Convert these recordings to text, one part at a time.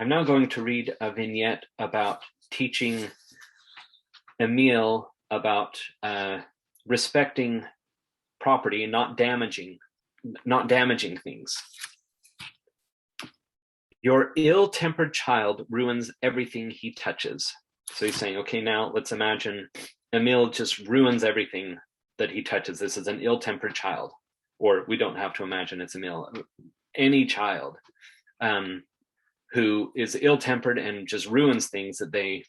I'm now going to read a vignette about teaching Emile about respecting property and not damaging things. Your ill-tempered child ruins everything he touches. So he's saying, okay, now let's imagine Emile just ruins everything that he touches. This is an ill-tempered child, or we don't have to imagine it's Emile. Any child who is ill-tempered and just ruins things, that they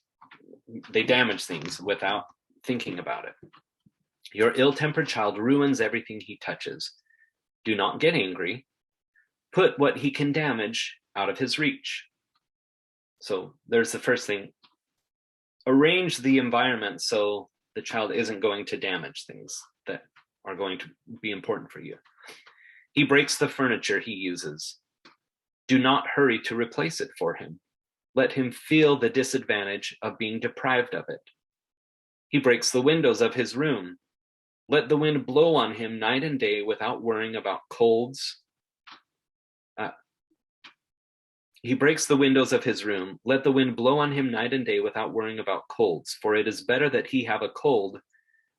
damage things without thinking about it. Your ill-tempered child ruins everything he touches. Do not get angry. Put what he can damage out of his reach. So there's the first thing. Arrange the environment so the child isn't going to damage things that are going to be important for you. He breaks the furniture he uses. Do not hurry to replace it for him. Let him feel the disadvantage of being deprived of it. He breaks the windows of his room. Let the wind blow on him night and day without worrying about colds. He breaks the windows of his room. Let the wind blow on him night and day without worrying about colds, for it is better that he have a cold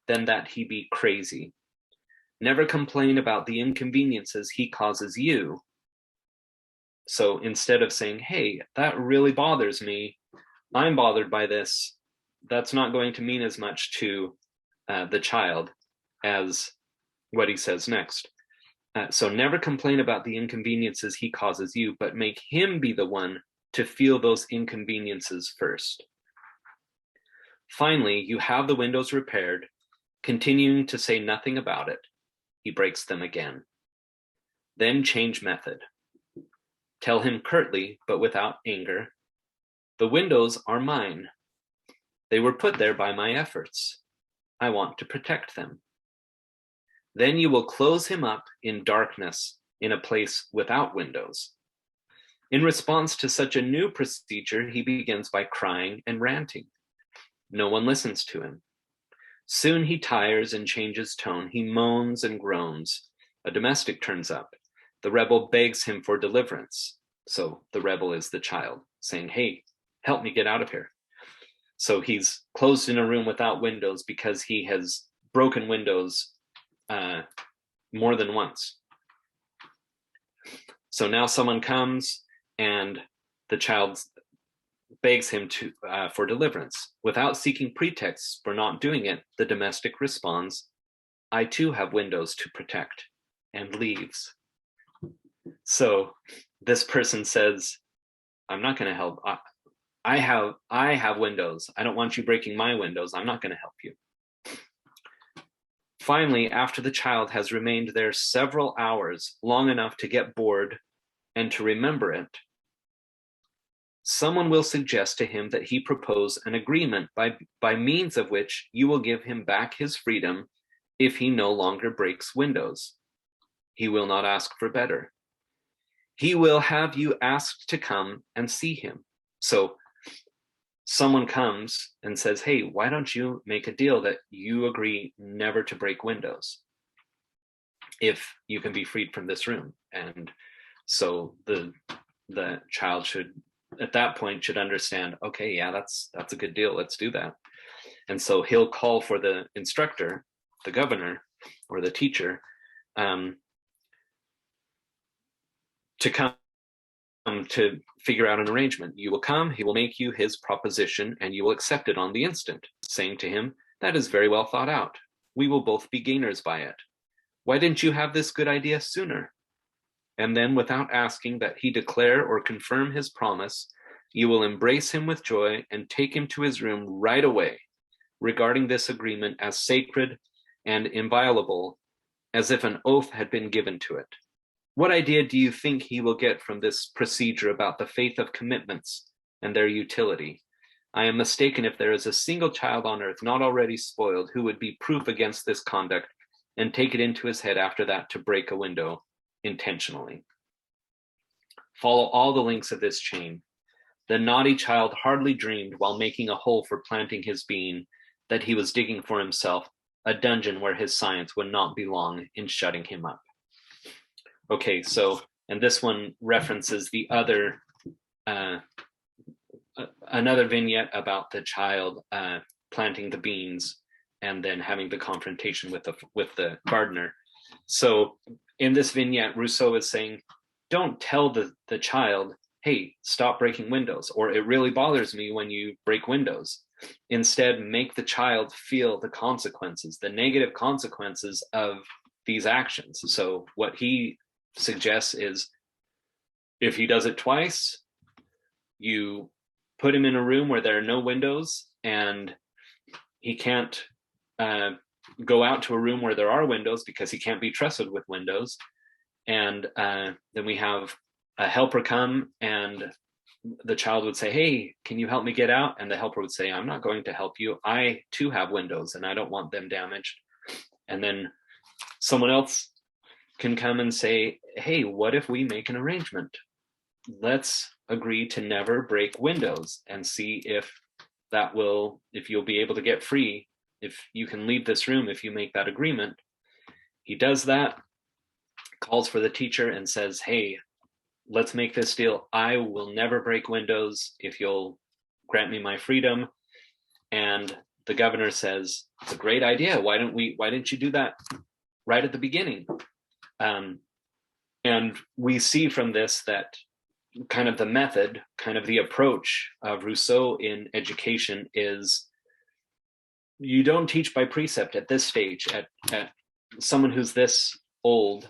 than that he be crazy. Never complain about the inconveniences he causes you. So instead of saying, hey, that really bothers me, I'm bothered by this, that's not going to mean as much to the child as what he says next. So never complain about the inconveniences he causes you, but make him be the one to feel those inconveniences first. Finally, you have the windows repaired, continuing to say nothing about it. He breaks them again. Then change method. Tell him curtly, but without anger, the windows are mine. They were put there by my efforts. I want to protect them. Then you will close him up in darkness in a place without windows. In response to such a new procedure, he begins by crying and ranting. No one listens to him. Soon he tires and changes tone. He moans and groans. A domestic turns up. The rebel begs him for deliverance. So the rebel is the child, saying, hey, help me get out of here. So he's closed in a room without windows because he has broken windows more than once. So now someone comes and the child begs him for deliverance. Without seeking pretexts for not doing it, the domestic responds, I too have windows to protect, and leaves. So this person says, I'm not going to help. I have windows. I don't want you breaking my windows. I'm not going to help you. Finally, after the child has remained there several hours, long enough to get bored and to remember it, someone will suggest to him that he propose an agreement by means of which you will give him back his freedom if he no longer breaks windows. He will not ask for better. He will have you asked to come and see him. So someone comes and says, hey, why don't you make a deal that you agree never to break windows if you can be freed from this room? And so the child should, at that point, should understand, okay, yeah, that's a good deal. Let's do that. And so he'll call for the instructor, the governor, or the teacher to come to figure out an arrangement. You will come, he will make you his proposition, and you will accept it on the instant, saying to him, that is very well thought out. We will both be gainers by it. Why didn't you have this good idea sooner? And then, without asking that he declare or confirm his promise, you will embrace him with joy and take him to his room right away, regarding this agreement as sacred and inviolable, as if an oath had been given to it. What idea do you think he will get from this procedure about the faith of commitments and their utility? I am mistaken if there is a single child on earth not already spoiled who would be proof against this conduct and take it into his head after that to break a window intentionally. Follow all the links of this chain. The naughty child hardly dreamed, while making a hole for planting his bean, that he was digging for himself a dungeon where his science would not be long in shutting him up. Okay, so, and this one references the other another vignette about the child planting the beans and then having the confrontation with the gardener. So in this vignette, Rousseau is saying, don't tell the child, hey, stop breaking windows, or it really bothers me when you break windows. Instead, make the child feel the consequences, the negative consequences of these actions. So what he suggests is, if he does it twice, you put him in a room where there are no windows and he can't go out to a room where there are windows because he can't be trusted with windows. And then we have a helper come, and the child would say, hey, can you help me get out? And the helper would say, I'm not going to help you. I too have windows and I don't want them damaged. And then someone else can come and say, hey, what if we make an arrangement? Let's agree to never break windows and see if you'll be able to get free, if you can leave this room if you make that agreement. He does that, calls for the teacher and says, hey, let's make this deal. I will never break windows if you'll grant me my freedom. And the governor says, it's a great idea. Why didn't you do that right at the beginning? And we see from this that kind of the method, kind of the approach of Rousseau in education is, you don't teach by precept at this stage, at someone who's this old.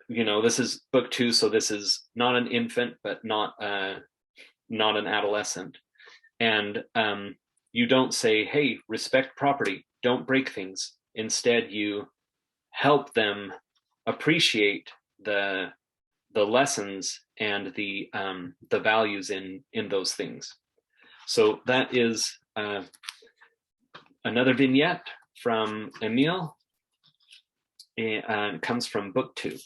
This is book 2, so this is not an infant, but not an adolescent. And you don't say, hey, respect property, don't break things. Instead, you help them appreciate the lessons and the values in those things. So that is another vignette from Emile. It comes from book 2.